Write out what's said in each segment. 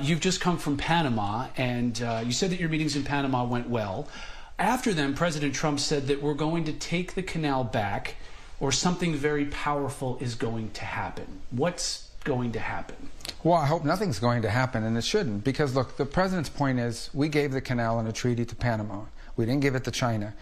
you've just come from Panama, and you said that your meetings in Panama went well. After them, President Trump said that we're going to take the canal back, or something very powerful is going to happen. What's going to happen? Well, I hope nothing's going to happen, and it shouldn't, because look, the president's point is we gave the canal in a treaty to Panama. We didn't give it to China.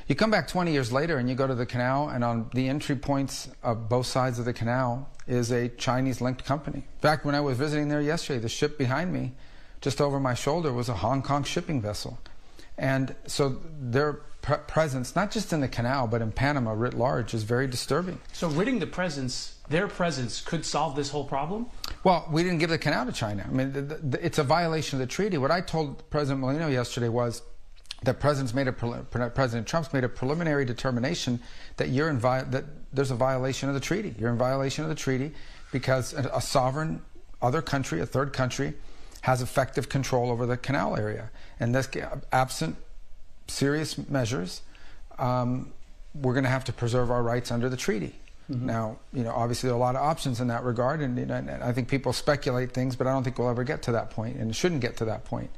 You come back 20 years later and you go to the canal, and on the entry points of both sides of the canal is a Chinese-linked company. In fact, when I was visiting there yesterday, the ship behind me, just over my shoulder, was a Hong Kong shipping vessel. And so their presence, not just in the canal, but in Panama writ large, is very disturbing. So ridding their presence could solve this whole problem? Well, we didn't give the canal to China. I mean, it's a violation of the treaty. What I told President Molino yesterday was that President Trump's made a preliminary determination that that there's a violation of the treaty. You're in violation of the treaty because a sovereign other country, a third country, has effective control over the canal area. And this, absent serious measures, we're going to have to preserve our rights under the treaty. Mm-hmm. Now, obviously there are a lot of options in that regard, and I think people speculate things, but I don't think we'll ever get to that point, and it shouldn't get to that point.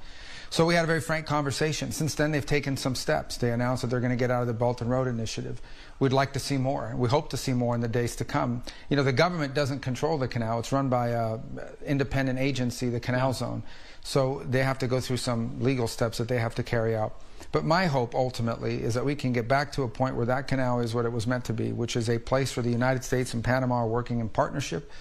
So we had a very frank conversation. Since then, they've taken some steps. They announced that they're going to get out of the Belt and Road Initiative. We'd like to see more. We hope to see more in the days to come. The government doesn't control the canal. It's run by an independent agency, the Canal Zone. So they have to go through some legal steps that they have to carry out. But my hope, ultimately, is that we can get back to a point where that canal is what it was meant to be, which is a place where the United States and Panama are working in partnership.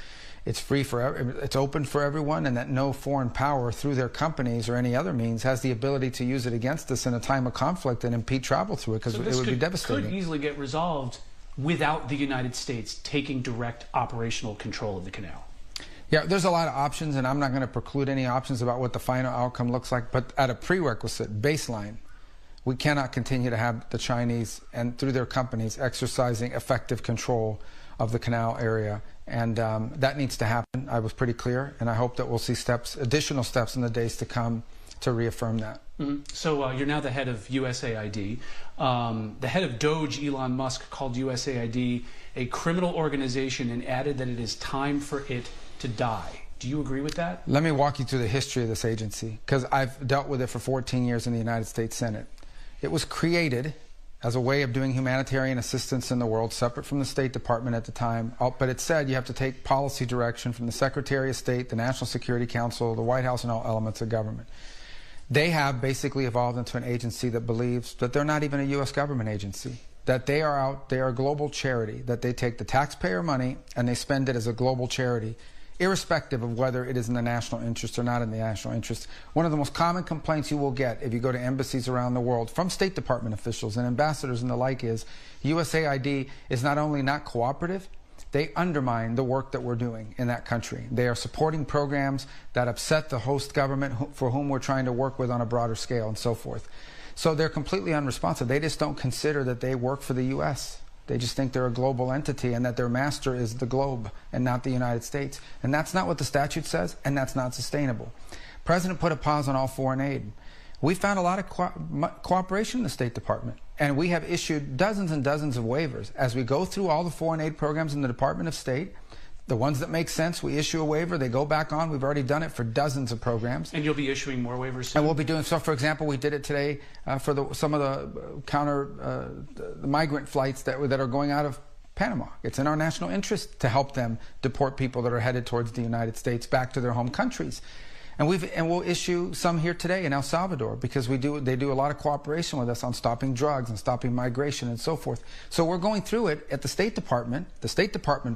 It's free it's open for everyone, and that no foreign power through their companies or any other means has the ability to use it against us in a time of conflict and impede travel through it, because it would be devastating. Could easily get resolved without the United States taking direct operational control of the canal. Yeah, there's a lot of options, and I'm not going to preclude any options about what the final outcome looks like, but at a prerequisite baseline, we cannot continue to have the Chinese and through their companies exercising effective control of the canal area, and that needs to happen. I was pretty clear, and I hope that we'll see additional steps in the days to come to reaffirm that. Mm-hmm. So you're now the head of USAID. The head of Doge, Elon Musk, called USAID a criminal organization and added that it is time for it to die. Do you agree with that? Let me walk you through the history of this agency, because I've dealt with it for 14 years in the United States Senate. It was created as a way of doing humanitarian assistance in the world, separate from the State Department at the time. But it said you have to take policy direction from the Secretary of State, the National Security Council, the White House, and all elements of government. They have basically evolved into an agency that believes that they're not even a U.S. government agency, that they are a global charity, that they take the taxpayer money and they spend it as a global charity, irrespective of whether it is in the national interest or not in the national interest. One of the most common complaints you will get if you go to embassies around the world from State Department officials and ambassadors and the like is USAID is not only not cooperative, they undermine the work that we're doing in that country. They are supporting programs that upset the host government for whom we're trying to work with on a broader scale and so forth. So they're completely unresponsive. They just don't consider that they work for the U.S. They just think they're a global entity and that their master is the globe and not the United States. And that's not what the statute says, and that's not sustainable. The President put a pause on all foreign aid. We found a lot of cooperation in the State Department, and we have issued dozens and dozens of waivers. As we go through all the foreign aid programs in the Department of State, the ones that make sense, we issue a waiver, they go back on. We've already done it for dozens of programs. And you'll be issuing more waivers soon? And we'll be doing so. For example, we did it today for some of the migrant flights that are going out of Panama. It's in our national interest to help them deport people that are headed towards the United States back to their home countries. And we'll issue some here today in El Salvador, because they do a lot of cooperation with us on stopping drugs and stopping migration and so forth. So we're going through it at the State Department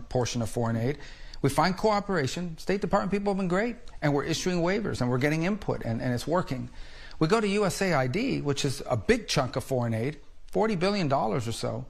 portion of foreign aid. We find cooperation. State Department people have been great, and we're issuing waivers and we're getting input, and it's working. We go to USAID, which is a big chunk of foreign aid, $40 billion or so.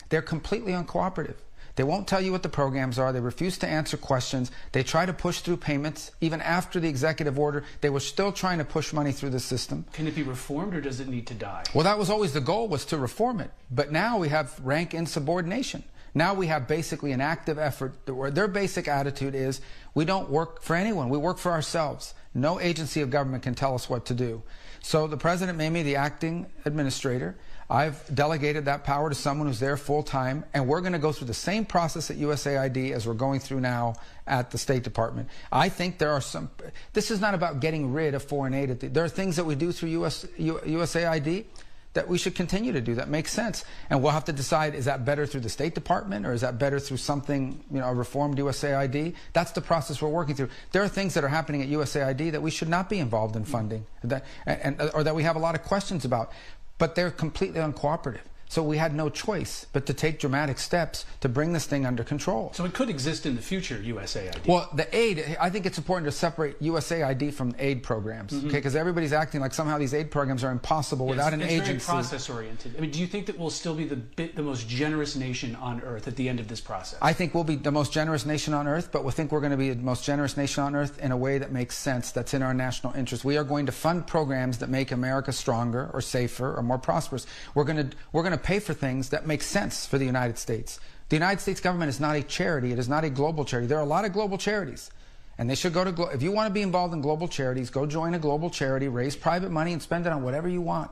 They're completely uncooperative. They won't tell you what the programs are. They refuse to answer questions. They try to push through payments. Even after the executive order, they were still trying to push money through the system. Can it be reformed, or does it need to die? Well, that was always the goal, was to reform it. But now we have rank insubordination. Now we have basically an active effort where their basic attitude is, we don't work for anyone. We work for ourselves. No agency of government can tell us what to do. So the President made me the acting administrator. I've delegated that power to someone who's there full time, and we're going to go through the same process at USAID as we're going through now at the State Department. I think there are some, this is not about getting rid of foreign aid. There are things that we do through USAID that we should continue to do that makes sense. And we'll have to decide, is that better through the State Department, or is that better through something, a reformed USAID? That's the process we're working through. There are things that are happening at USAID that we should not be involved in funding, or that we have a lot of questions about, but they're completely uncooperative. So we had no choice but to take dramatic steps to bring this thing under control. So it could exist in the future, USAID. Well, the aid, I think it's important to separate USAID from aid programs, okay? Because everybody's acting like somehow these aid programs are impossible without an agency. It's very process-oriented. I mean, do you think that we'll still be the most generous nation on earth at the end of this process? I think we'll be the most generous nation on earth, but we think we're going to be the most generous nation on earth in a way that makes sense, that's in our national interest. We are going to fund programs that make America stronger or safer or more prosperous. We're going to pay for things that make sense for the United States. The United States government is not a charity. It is not a global charity. There are a lot of global charities, and they should go to, if you want to be involved in global charities, go join a global charity, raise private money, and spend it on whatever you want.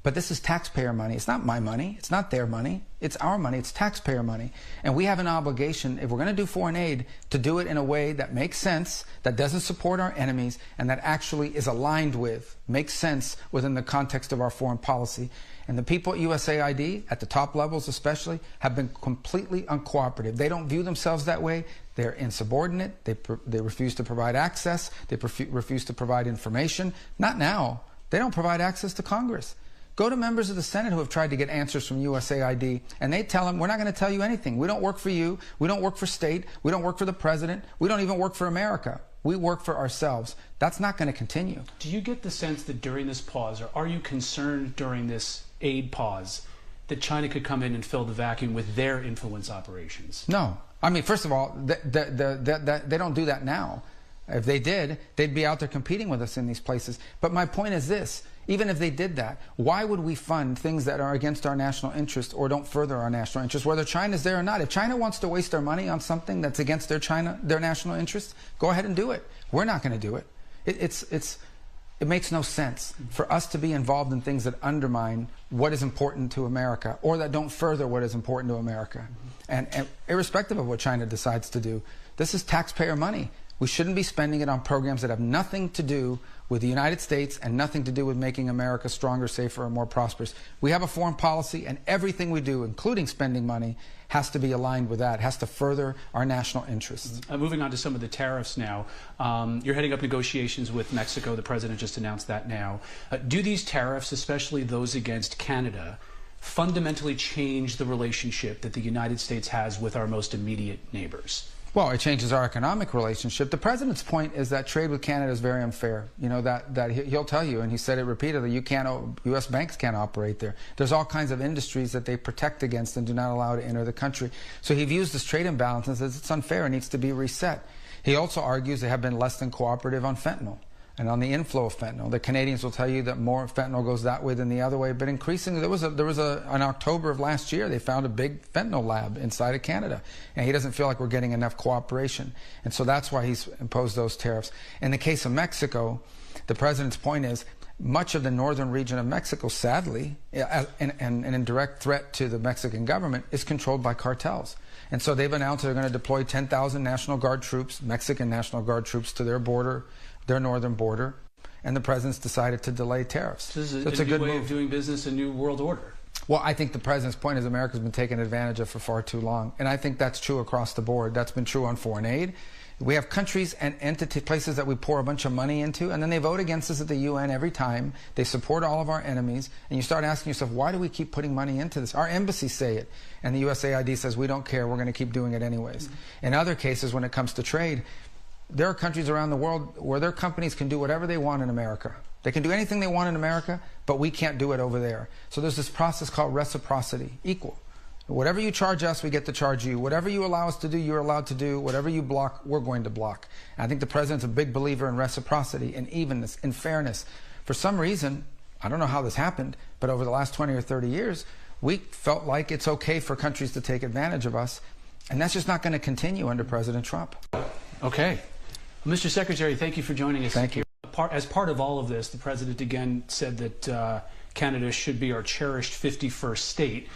But this is taxpayer money. It's not my money. It's not their money. It's our money. It's taxpayer money. And we have an obligation, if we're going to do foreign aid, to do it in a way that makes sense, that doesn't support our enemies, and that actually is aligned with, makes sense within the context of our foreign policy. And the people at USAID, at the top levels especially, have been completely uncooperative. They don't view themselves that way. They're insubordinate. They refuse to provide access. They refuse to provide information. Not now. They don't provide access to Congress. Go to members of the Senate who have tried to get answers from USAID, and they tell them, we're not going to tell you anything. We don't work for you. We don't work for state. We don't work for the president. We don't even work for America. We work for ourselves. That's not going to continue. Do you get the sense that during this pause, or are you concerned during this aid pause, that China could come in and fill the vacuum with their influence operations? No. I mean, first of all, they don't do that now. If they did, they'd be out there competing with us in these places. But my point is this. Even if they did that, why would we fund things that are against our national interest or don't further our national interest, whether China's there or not? If China wants to waste their money on something that's against their national interest, go ahead and do it. We're not going to do it. It makes no sense for us to be involved in things that undermine what is important to America or that don't further what is important to America. And irrespective of what China decides to do, this is taxpayer money. We shouldn't be spending it on programs that have nothing to do with the United States and nothing to do with making America stronger, safer, and more prosperous. We have a foreign policy, and everything we do, including spending money, has to be aligned with that, has to further our national interests. Moving on to some of the tariffs now. You're heading up negotiations with Mexico. The president just announced that now. Do these tariffs, especially those against Canada, fundamentally change the relationship that the United States has with our most immediate neighbors? Well, it changes our economic relationship. The president's point is that trade with Canada is very unfair. You know, that he'll tell you, and he said it repeatedly, U.S. banks can't operate there. There's all kinds of industries that they protect against and do not allow to enter the country. So he views this trade imbalance and says it's unfair and needs to be reset. He also argues they have been less than cooperative on fentanyl and on the inflow of fentanyl. The Canadians will tell you that more fentanyl goes that way than the other way, but increasingly, in October of last year, they found a big fentanyl lab inside of Canada, and he doesn't feel like we're getting enough cooperation, and so that's why he's imposed those tariffs. In the case of Mexico, the president's point is much of the northern region of Mexico, sadly, and in direct threat to the Mexican government, is controlled by cartels. And so they've announced they're going to deploy 10,000 National Guard troops, Mexican National Guard troops, to their border, their northern border, and the president's decided to delay tariffs. So this is a new way of doing business, a new world order. Well, I think the president's point is America's been taken advantage of for far too long, and I think that's true across the board. That's been true on foreign aid. We have countries and places that we pour a bunch of money into, and then they vote against us at the UN every time. They support all of our enemies, and you start asking yourself, why do we keep putting money into this? Our embassies say it, and the USAID says, we don't care, we're going to keep doing it anyways. In other cases, when it comes to trade, there are countries around the world where their companies can do whatever they want in America. They can do anything they want in America, but we can't do it over there. So there's this process called reciprocity, equal. Whatever you charge us, we get to charge you. Whatever you allow us to do, you're allowed to do. Whatever you block, we're going to block. And I think the president's a big believer in reciprocity, in evenness, in fairness. For some reason, I don't know how this happened, but over the last 20 or 30 years, we felt like it's okay for countries to take advantage of us. And that's just not going to continue under President Trump. Okay. Mr. Secretary, thank you for joining us. Thank you. As part of all of this, the president again said that Canada should be our cherished 51st state.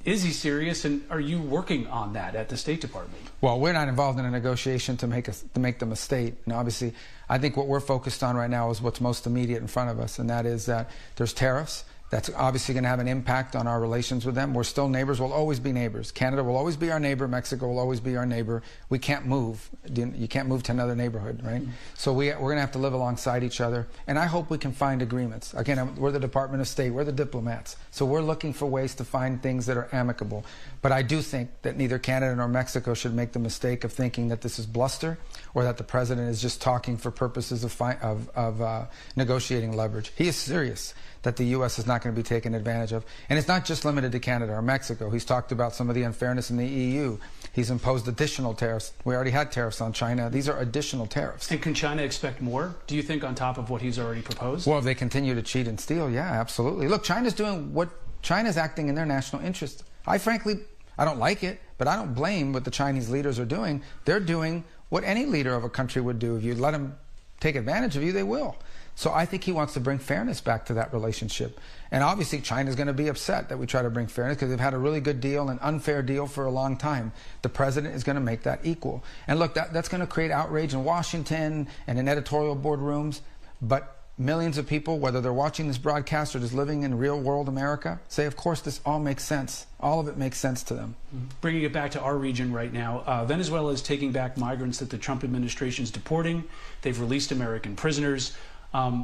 Is he serious, and are you working on that at the State Department? Well, we're not involved in a negotiation to make them a state. And obviously, I think what we're focused on right now is what's most immediate in front of us, and that is that there's tariffs. That's obviously going to have an impact on our relations with them. We're still neighbors. We'll always be neighbors. Canada will always be our neighbor. Mexico will always be our neighbor. We can't move. You can't move to another neighborhood, right? So we're going to have to live alongside each other. And I hope we can find agreements. Again, we're the Department of State. We're the diplomats. So we're looking for ways to find things that are amicable. But I do think that neither Canada nor Mexico should make the mistake of thinking that this is bluster or that the president is just talking for purposes of negotiating leverage. He is serious that the U.S. is not going to be taken advantage of. And it's not just limited to Canada or Mexico. He's talked about some of the unfairness in the EU. He's imposed additional tariffs. We already had tariffs on China. These are additional tariffs. And can China expect more, do you think, on top of what he's already proposed? Well, if they continue to cheat and steal, yeah, absolutely. Look, China's acting in their national interest. I don't like it, but I don't blame what the Chinese leaders are doing. They're doing what any leader of a country would do. If you let them take advantage of you, they will. So I think he wants to bring fairness back to that relationship. And obviously China's going to be upset that we try to bring fairness because they've had a really good deal, an unfair deal for a long time. The president is going to make that equal. And look, that's going to create outrage in Washington and in editorial boardrooms. But millions of people, whether they're watching this broadcast or just living in real world America, say, of course, this all makes sense. All of it makes sense to them. Bringing it back to our region right now, Venezuela is taking back migrants that the Trump administration is deporting. They've released American prisoners.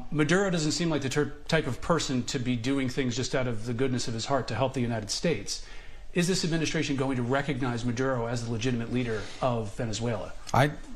Maduro doesn't seem like the type of person to be doing things just out of the goodness of his heart to help the United States. Is this administration going to recognize Maduro as the legitimate leader of Venezuela?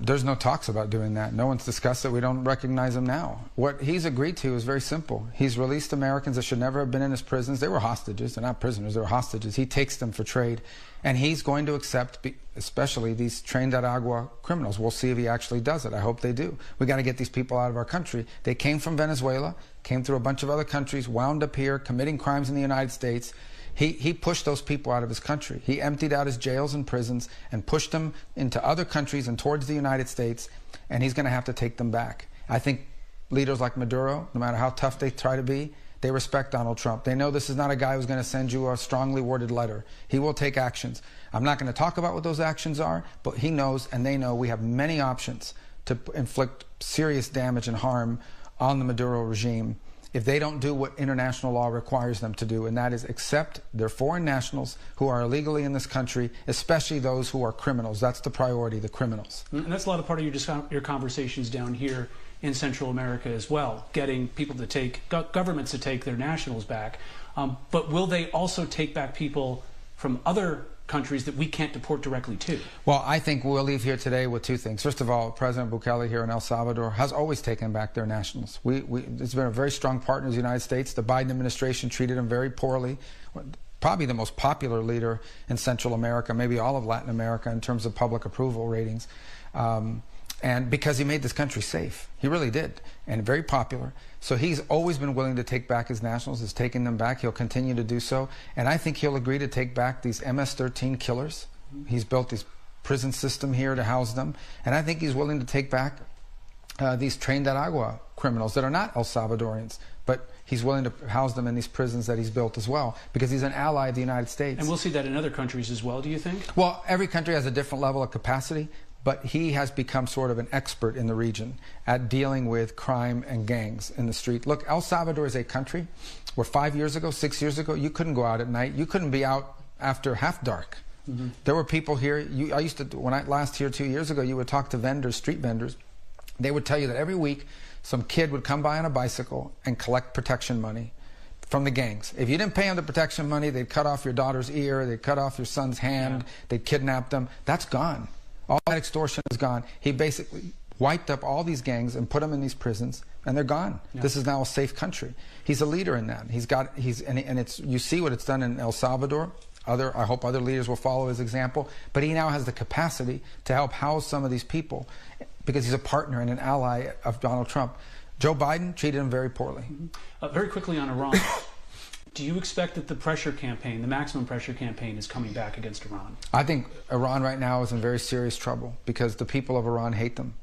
There's no talks about doing that. No one's discussed it. We don't recognize him now. What he's agreed to is very simple. He's released Americans that should never have been in his prisons. They were hostages. They're not prisoners. They're hostages. He takes them for trade. And he's going to accept, especially these train de agua criminals. We'll see if he actually does it. I hope they do. We got to get these people out of our country. They came from Venezuela, came through a bunch of other countries, wound up here, committing crimes in the United States. He pushed those people out of his country. He emptied out his jails and prisons and pushed them into other countries and towards the United States, and he's going to have to take them back. I think leaders like Maduro, no matter how tough they try to be, they respect Donald Trump. They know this is not a guy who's going to send you a strongly worded letter. He will take actions. I'm not going to talk about what those actions are, but he knows and they know we have many options to inflict serious damage and harm on the Maduro regime if they don't do what international law requires them to do, and that is accept their foreign nationals who are illegally in this country, especially those who are criminals. That's the priority, the criminals. And that's a lot of part of your conversations down here in Central America as well, getting people to governments to take their nationals back. But will they also take back people from other countries that we can't deport directly to? Well, I think we'll leave here today with two things. First of all, President Bukele here in El Salvador has always taken back their nationals. It's been a very strong partner of the United States. The Biden administration treated him very poorly. Probably the most popular leader in Central America, maybe all of Latin America in terms of public approval ratings. And because he made this country safe. He really did. And very popular. So he's always been willing to take back his nationals. He's taking them back. He'll continue to do so. And I think he'll agree to take back these MS-13 killers. He's built this prison system here to house them. And I think he's willing to take back these train de agua criminals that are not El Salvadorians. But he's willing to house them in these prisons that he's built as well, because he's an ally of the United States. And we'll see that in other countries as well, do you think? Well, every country has a different level of capacity. But he has become sort of an expert in the region at dealing with crime and gangs in the street. Look, El Salvador is a country where 5 years ago, 6 years ago, you couldn't go out at night. You couldn't be out after half dark. There were people here. I used to, when I last here 2 years ago, you would talk to vendors, street vendors. They would tell you that every week some kid would come by on a bicycle and collect protection money from the gangs. If you didn't pay them the protection money, they'd cut off your daughter's ear, they'd cut off your son's hand, they'd kidnap them. That's gone. All that extortion is gone. He basically wiped up all these gangs and put them in these prisons, and they're gone. This is now a safe country. He's a leader in that. You see what it's done in El Salvador. I hope other leaders will follow his example. But he now has the capacity to help house some of these people because he's a partner and an ally of Donald Trump. Joe Biden treated him very poorly. Very quickly on Iran. Do you expect that the pressure campaign, the maximum pressure campaign, is coming back against Iran? I think Iran right now is in very serious trouble because the people of Iran hate them.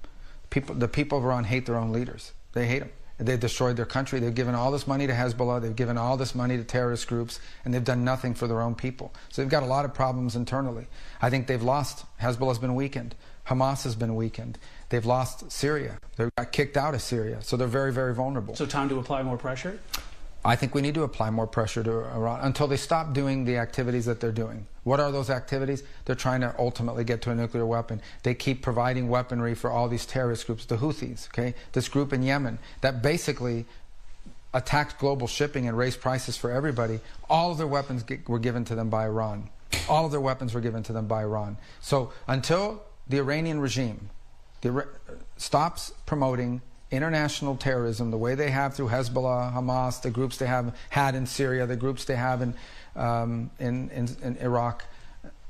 The people of Iran hate their own leaders. They hate them. They've destroyed their country. They've given all this money to Hezbollah. They've given all this money to terrorist groups, and they've done nothing for their own people. So they've got a lot of problems internally. I think they've lost. Hezbollah's been weakened. Hamas has been weakened. They've lost Syria. They got kicked out of Syria. So they're very, very vulnerable. So time to apply more pressure? I think we need to apply more pressure to Iran until they stop doing the activities that they're doing. What are those activities? They're trying to ultimately get to a nuclear weapon. They keep providing weaponry for all these terrorist groups, the Houthis, okay? This group in Yemen that basically attacked global shipping and raised prices for everybody. All of their weapons were given to them by Iran. All of their weapons were given to them by Iran. So until the Iranian regime stops promoting international terrorism the way they have through Hezbollah, Hamas, the groups they have had in Syria, the groups they have in Iraq,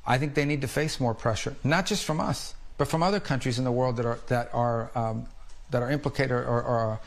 I think they need to face more pressure, not just from us, but from other countries in the world that are implicated or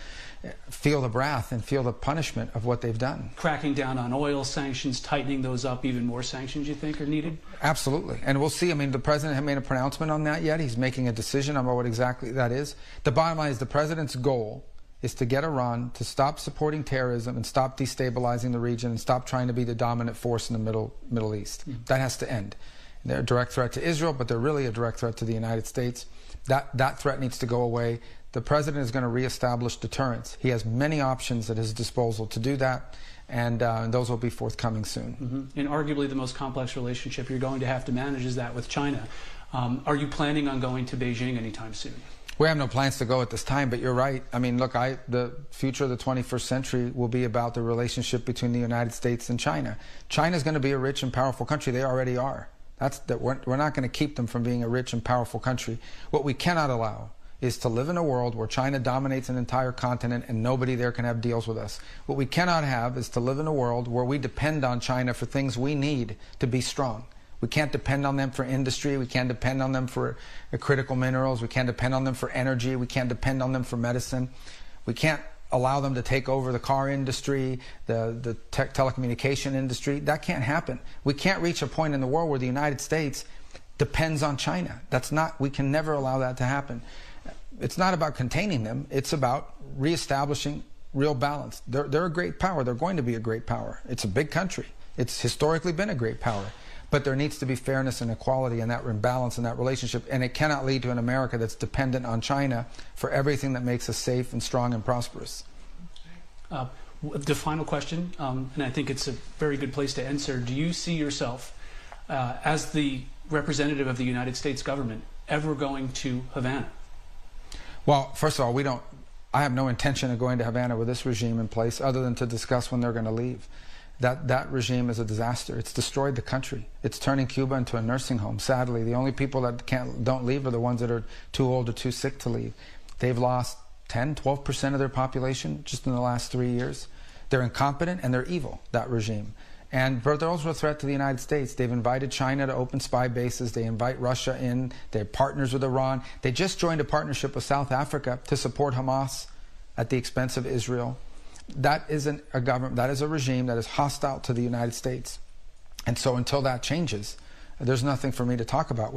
feel the wrath and feel the punishment of what they've done. Cracking down on oil sanctions, tightening those up, even more sanctions you think are needed? Absolutely. And we'll see. I mean, the president hasn't made a pronouncement on that yet. He's making a decision on what exactly that is. The bottom line is the president's goal is to get Iran to stop supporting terrorism and stop destabilizing the region and stop trying to be the dominant force in the Middle East. That has to end. They're a direct threat to Israel, but they're really a direct threat to the United States. That threat needs to go away. The president is going to reestablish deterrence. He has many options at his disposal to do that, and those will be forthcoming soon. And arguably the most complex relationship you're going to have to manage is that with China. Are you planning on going to Beijing anytime soon? We have no plans to go at this time, but you're right. I mean, look, the future of the 21st century will be about the relationship between the United States and China. China's going to be a rich and powerful country. They already are. We're not going to keep them from being a rich and powerful country. What we cannot allow is to live in a world where China dominates an entire continent and nobody there can have deals with us. What we cannot have is to live in a world where we depend on China for things we need to be strong. We can't depend on them for industry. We can't depend on them for critical minerals. We can't depend on them for energy. We can't depend on them for medicine. We can't allow them to take over the car industry, the telecommunication industry. That can't happen. We can't reach a point in the world where the United States depends on China. We can never allow that to happen. It's not about containing them. It's about reestablishing real balance. They're a great power. They're going to be a great power. It's a big country. It's historically been a great power. But there needs to be fairness and equality and that balance in that relationship. And it cannot lead to an America that's dependent on China for everything that makes us safe and strong and prosperous. The final question, and I think it's a very good place to answer. Do you see yourself as the representative of the United States government ever going to Havana? Well, first of all, I have no intention of going to Havana with this regime in place other than to discuss when they're going to leave. That regime is a disaster. It's destroyed the country. It's turning Cuba into a nursing home, sadly. The only people that don't leave are the ones that are too old or too sick to leave. They've lost 10, 12% of their population just in the last 3 years. They're incompetent and they're evil, that regime. But they're also a threat to the United States. They've invited China to open spy bases. They invite Russia in. They're partners with Iran. They just joined a partnership with South Africa to support Hamas at the expense of Israel. That isn't a government. That is a regime that is hostile to the United States. And so until that changes, there's nothing for me to talk about with